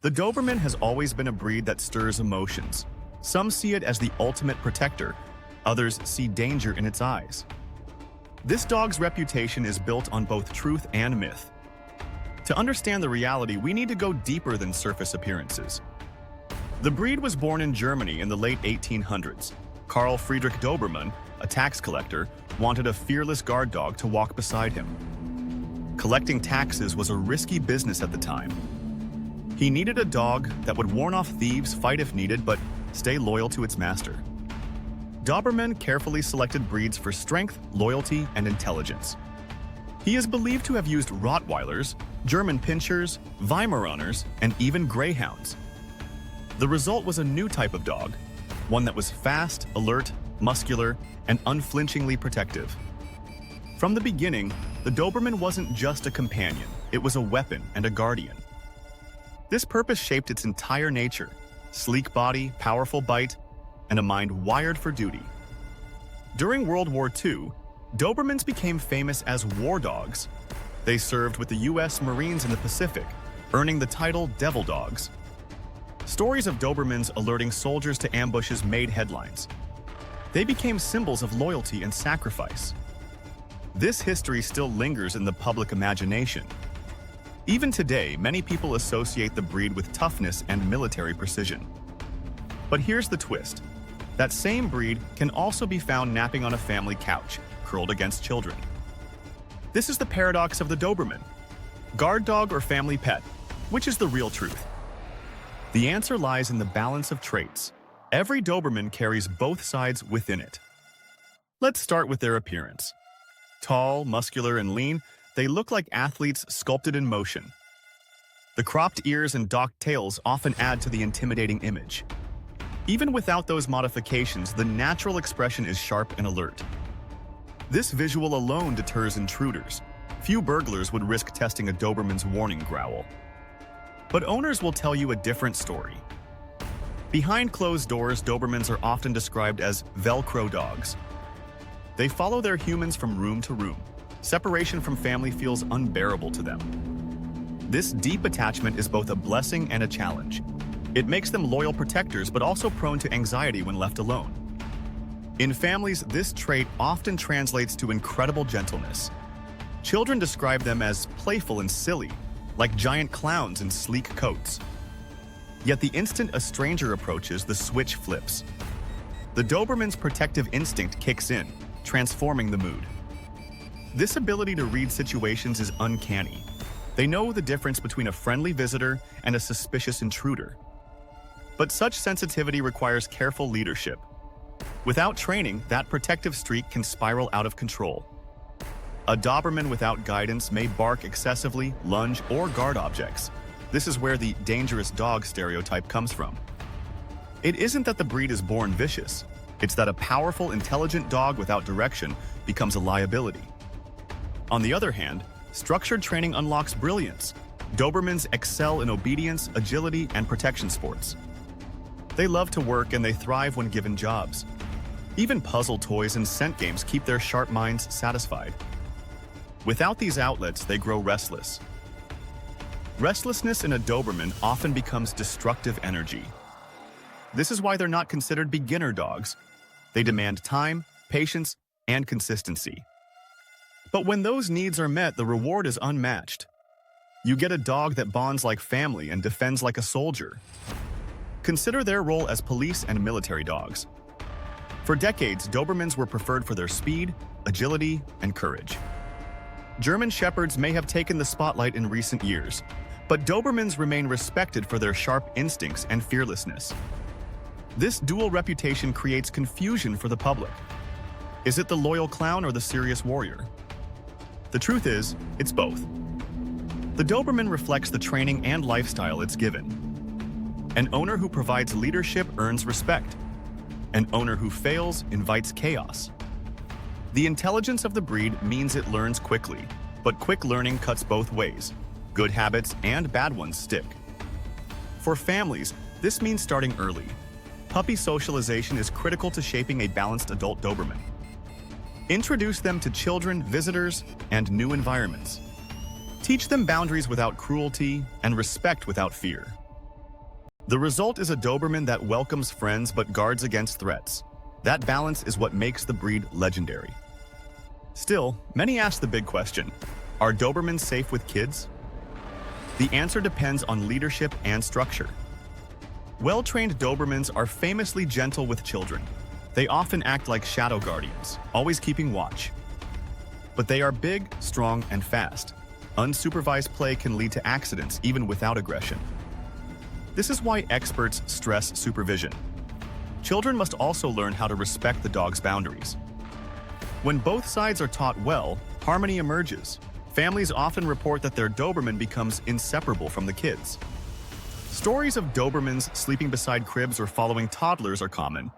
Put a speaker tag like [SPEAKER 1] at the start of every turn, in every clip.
[SPEAKER 1] The Doberman has always been a breed that stirs emotions. Some see it as the ultimate protector, others see danger in its eyes. This dog's reputation is built on both truth and myth. To understand the reality, we need to go deeper than surface appearances. The breed was born in Germany in the late 1800s. Karl Friedrich Dobermann, a tax collector, wanted a fearless guard dog to walk beside him. Collecting taxes was a risky business at the time. He needed a dog that would warn off thieves, fight if needed, but stay loyal to its master. Doberman carefully selected breeds for strength, loyalty, and intelligence. He is believed to have used Rottweilers, German Pinschers, Weimaraners, and even Greyhounds. The result was a new type of dog, one that was fast, alert, muscular, and unflinchingly protective. From the beginning, the Doberman wasn't just a companion, it was a weapon and a guardian. This purpose shaped its entire nature: sleek body, powerful bite, and a mind wired for duty. During World War II, Dobermans became famous as war dogs. They served with the U.S. Marines in the Pacific, earning the title Devil Dogs. Stories of Dobermans alerting soldiers to ambushes made headlines. They became symbols of loyalty and sacrifice. This history still lingers in the public imagination. Even today, many people associate the breed with toughness and military precision. But here's the twist. That same breed can also be found napping on a family couch, curled against children. This is the paradox of the Doberman. Guard dog or family pet? Which is the real truth? The answer lies in the balance of traits. Every Doberman carries both sides within it. Let's start with their appearance. Tall, muscular, and lean, they look like athletes sculpted in motion. The cropped ears and docked tails often add to the intimidating image. Even without those modifications, the natural expression is sharp and alert. This visual alone deters intruders. Few burglars would risk testing a Doberman's warning growl. But owners will tell you a different story. Behind closed doors, Dobermans are often described as Velcro dogs. They follow their humans from room to room. Separation from family feels unbearable to them. This deep attachment is both a blessing and a challenge. It makes them loyal protectors, but also prone to anxiety when left alone. In families, this trait often translates to incredible gentleness. Children describe them as playful and silly, like giant clowns in sleek coats. Yet the instant a stranger approaches, the switch flips. The Doberman's protective instinct kicks in, transforming the mood. This ability to read situations is uncanny. They know the difference between a friendly visitor and a suspicious intruder. But such sensitivity requires careful leadership. Without training, that protective streak can spiral out of control. A Doberman without guidance may bark excessively, lunge, or guard objects. This is where the dangerous dog stereotype comes from. It isn't that the breed is born vicious. It's that a powerful, intelligent dog without direction becomes a liability. On the other hand, structured training unlocks brilliance. Dobermans excel in obedience, agility, and protection sports. They love to work and they thrive when given jobs. Even puzzle toys and scent games keep their sharp minds satisfied. Without these outlets, they grow restless. Restlessness in a Doberman often becomes destructive energy. This is why they're not considered beginner dogs. They demand time, patience, and consistency. But when those needs are met, the reward is unmatched. You get a dog that bonds like family and defends like a soldier. Consider their role as police and military dogs. For decades, Dobermans were preferred for their speed, agility, and courage. German Shepherds may have taken the spotlight in recent years, but Dobermans remain respected for their sharp instincts and fearlessness. This dual reputation creates confusion for the public. Is it the loyal clown or the serious warrior? The truth is, it's both. The Doberman reflects the training and lifestyle it's given. An owner who provides leadership earns respect. An owner who fails invites chaos. The intelligence of the breed means it learns quickly, but quick learning cuts both ways. Good habits and bad ones stick. For families, this means starting early. Puppy socialization is critical to shaping a balanced adult Doberman. Introduce them to children, visitors, and new environments. Teach them boundaries without cruelty and respect without fear. The result is a Doberman that welcomes friends but guards against threats. That balance is what makes the breed legendary. Still, many ask the big question: are Dobermans safe with kids? The answer depends on leadership and structure. Well-trained Dobermans are famously gentle with children. They often act like shadow guardians, always keeping watch. But they are big, strong, and fast. Unsupervised play can lead to accidents even without aggression. This is why experts stress supervision. Children must also learn how to respect the dog's boundaries. When both sides are taught well, harmony emerges. Families often report that their Doberman becomes inseparable from the kids. Stories of Dobermans sleeping beside cribs or following toddlers are common.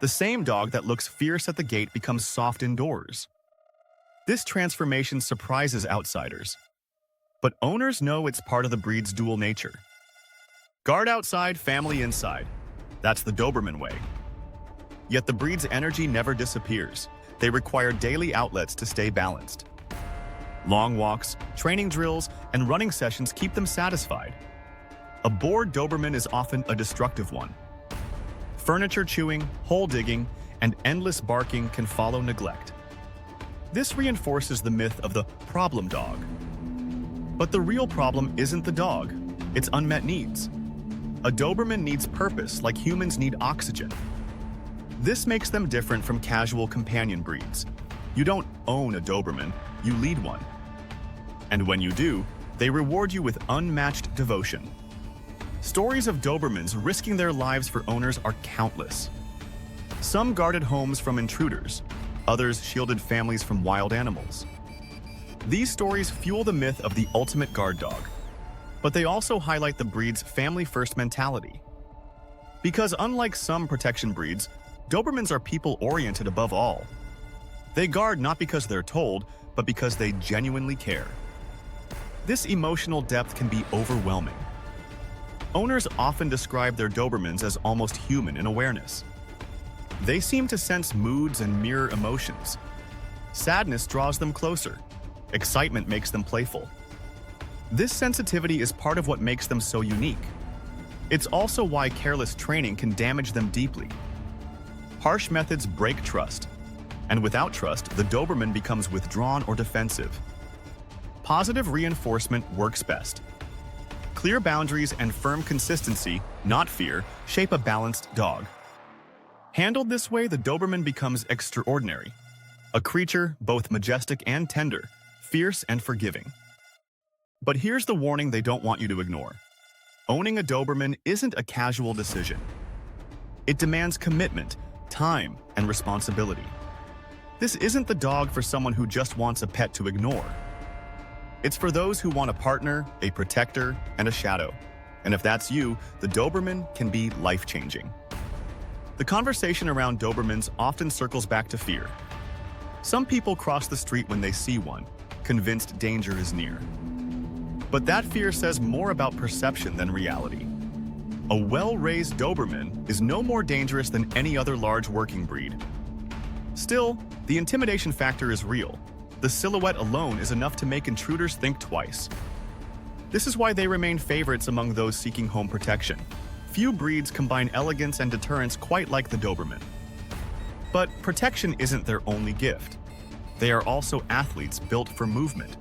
[SPEAKER 1] The same dog that looks fierce at the gate becomes soft indoors. This transformation surprises outsiders. But owners know it's part of the breed's dual nature. Guard outside, family inside. That's the Doberman way. Yet the breed's energy never disappears. They require daily outlets to stay balanced. Long walks, training drills, and running sessions keep them satisfied. A bored Doberman is often a destructive one. Furniture chewing, hole digging, and endless barking can follow neglect. This reinforces the myth of the problem dog. But the real problem isn't the dog, it's unmet needs. A Doberman needs purpose like humans need oxygen. This makes them different from casual companion breeds. You don't own a Doberman, you lead one. And when you do, they reward you with unmatched devotion. Stories of Dobermans risking their lives for owners are countless. Some guarded homes from intruders, others shielded families from wild animals. These stories fuel the myth of the ultimate guard dog, but they also highlight the breed's family-first mentality. Because unlike some protection breeds, Dobermans are people-oriented above all. They guard not because they're told, but because they genuinely care. This emotional depth can be overwhelming. Owners often describe their Dobermans as almost human in awareness. They seem to sense moods and mirror emotions. Sadness draws them closer. Excitement makes them playful. This sensitivity is part of what makes them so unique. It's also why careless training can damage them deeply. Harsh methods break trust, and without trust, the Doberman becomes withdrawn or defensive. Positive reinforcement works best. Clear boundaries and firm consistency, not fear, shape a balanced dog. Handled this way, the Doberman becomes extraordinary. A creature both majestic and tender, fierce and forgiving. But here's the warning they don't want you to ignore. Owning a Doberman isn't a casual decision. It demands commitment, time, and responsibility. This isn't the dog for someone who just wants a pet to ignore. It's for those who want a partner, a protector, and a shadow. And if that's you, the Doberman can be life-changing. The conversation around Dobermans often circles back to fear. Some people cross the street when they see one, convinced danger is near. But that fear says more about perception than reality. A well-raised Doberman is no more dangerous than any other large working breed. Still, the intimidation factor is real. The silhouette alone is enough to make intruders think twice. This is why they remain favorites among those seeking home protection. Few breeds combine elegance and deterrence quite like the Doberman. But protection isn't their only gift. They are also athletes built for movement.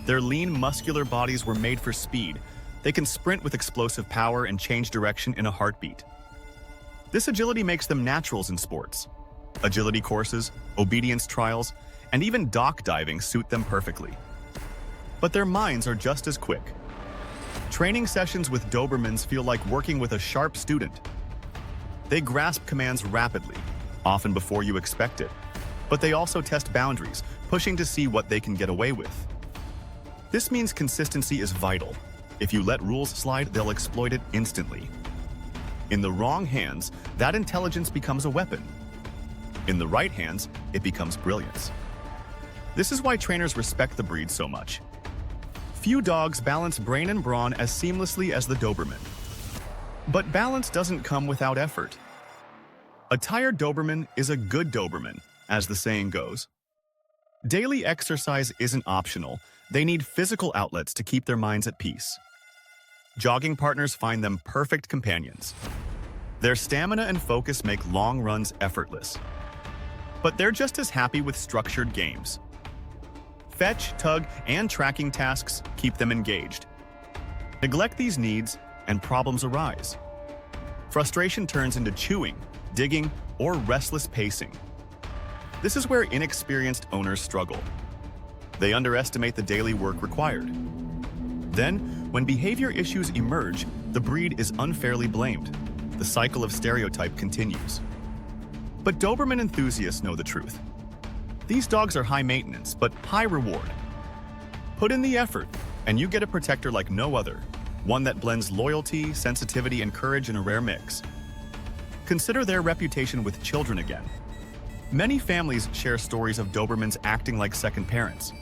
[SPEAKER 1] Their lean, muscular bodies were made for speed. They can sprint with explosive power and change direction in a heartbeat. This agility makes them naturals in sports. Agility courses, obedience trials, and even dock diving suit them perfectly. But their minds are just as quick. Training sessions with Dobermans feel like working with a sharp student. They grasp commands rapidly, often before you expect it. But they also test boundaries, pushing to see what they can get away with. This means consistency is vital. If you let rules slide, they'll exploit it instantly. In the wrong hands, that intelligence becomes a weapon. In the right hands, it becomes brilliance. This is why trainers respect the breed so much. Few dogs balance brain and brawn as seamlessly as the Doberman. But balance doesn't come without effort. A tired Doberman is a good Doberman, as the saying goes. Daily exercise isn't optional. They need physical outlets to keep their minds at peace. jogging partners find them perfect companions. Their stamina and focus make long runs effortless. But they're just as happy with structured games. Fetch, tug, and tracking tasks keep them engaged. Neglect these needs, and problems arise. Frustration turns into chewing, digging, or restless pacing. This is where inexperienced owners struggle. They underestimate the daily work required. Then, when behavior issues emerge, the breed is unfairly blamed. The cycle of stereotype continues. But Doberman enthusiasts know the truth. These dogs are high maintenance, but high reward. Put in the effort, and you get a protector like no other, one that blends loyalty, sensitivity, and courage in a rare mix. Consider their reputation with children again. Many families share stories of Dobermans acting like second parents.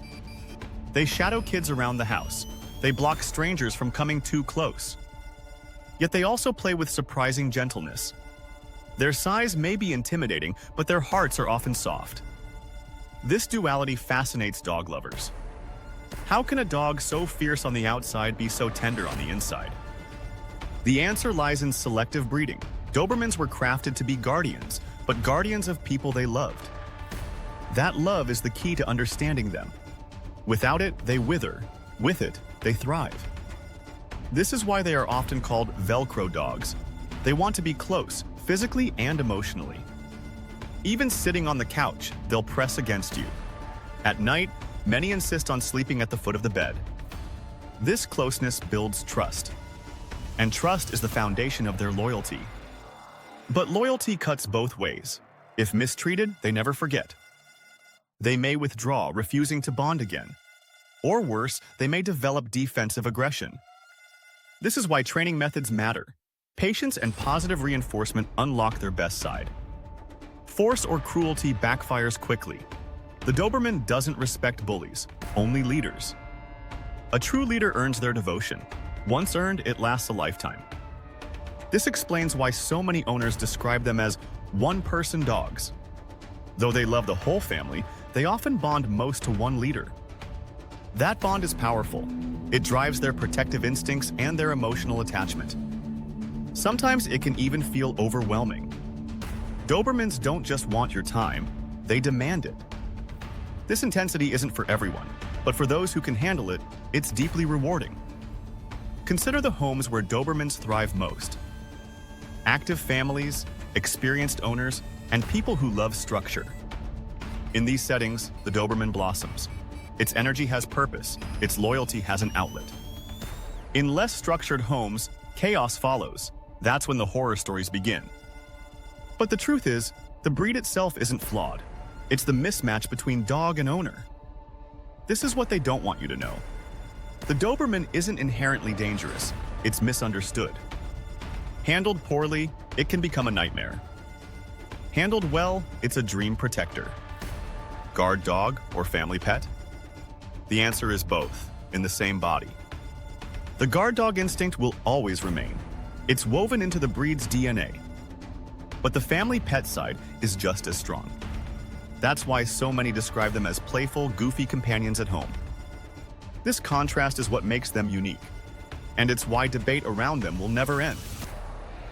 [SPEAKER 1] They shadow kids around the house. They block strangers from coming too close. Yet they also play with surprising gentleness. Their size may be intimidating, but their hearts are often soft. This duality fascinates dog lovers. How can a dog so fierce on the outside be so tender on the inside? The answer lies in selective breeding. Dobermans were crafted to be guardians, but guardians of people they loved. That love is the key to understanding them. Without it, they wither. With it, they thrive. This is why they are often called Velcro dogs. They want to be close, physically and emotionally. Even sitting on the couch, they'll press against you. At night, many insist on sleeping at the foot of the bed. This closeness builds trust. And trust is the foundation of their loyalty. But loyalty cuts both ways. If mistreated, they never forget. They may withdraw, refusing to bond again. Or worse, they may develop defensive aggression. This is why training methods matter. Patience and positive reinforcement unlock their best side. Force or cruelty backfires quickly. The Doberman doesn't respect bullies, only leaders. A true leader earns their devotion. Once earned, it lasts a lifetime. This explains why so many owners describe them as one-person dogs. Though they love the whole family, they often bond most to one leader. That bond is powerful. It drives their protective instincts and their emotional attachment. Sometimes it can even feel overwhelming. Dobermans don't just want your time, they demand it. This intensity isn't for everyone, but for those who can handle it, it's deeply rewarding. Consider the homes where Dobermans thrive most. Active families, experienced owners, and people who love structure. In these settings, the Doberman blossoms. Its energy has purpose, its loyalty has an outlet. In less structured homes, chaos follows. That's when the horror stories begin. But the truth is, the breed itself isn't flawed. It's the mismatch between dog and owner. This is what they don't want you to know. The Doberman isn't inherently dangerous, it's misunderstood. Handled poorly, it can become a nightmare. Handled well, it's a dream protector. Guard dog or family pet? The answer is both, in the same body. The guard dog instinct will always remain. It's woven into the breed's DNA. But the family pet side is just as strong. That's why so many describe them as playful, goofy companions at home. This contrast is what makes them unique, and it's why debate around them will never end.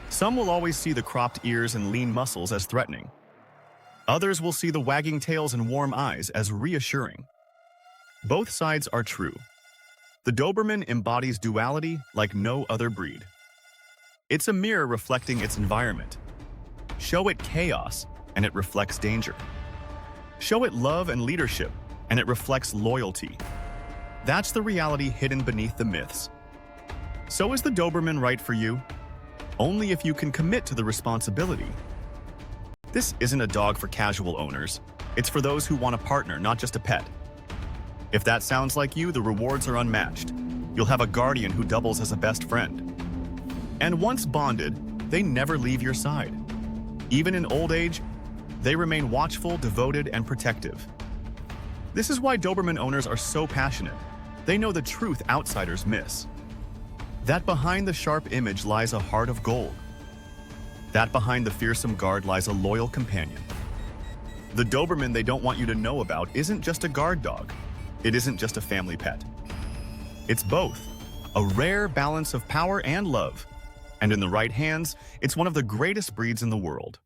[SPEAKER 1] Some will always see the cropped ears and lean muscles as threatening. Others will see the wagging tails and warm eyes as reassuring. Both sides are true. The Doberman embodies duality like no other breed. It's a mirror reflecting its environment. Show it chaos, and it reflects danger. Show it love and leadership, and it reflects loyalty. That's the reality hidden beneath the myths. So is the Doberman right for you? Only if you can commit to the responsibility. This isn't a dog for casual owners. It's for those who want a partner, not just a pet. If that sounds like you, the rewards are unmatched. You'll have a guardian who doubles as a best friend. And once bonded, they never leave your side. Even in old age, they remain watchful, devoted, and protective. This is why Doberman owners are so passionate. They know the truth outsiders miss. That behind the sharp image lies a heart of gold. That behind the fearsome guard lies a loyal companion. The Doberman they don't want you to know about isn't just a guard dog. It isn't just a family pet. It's both, a rare balance of power and love. And in the right hands, it's one of the greatest breeds in the world.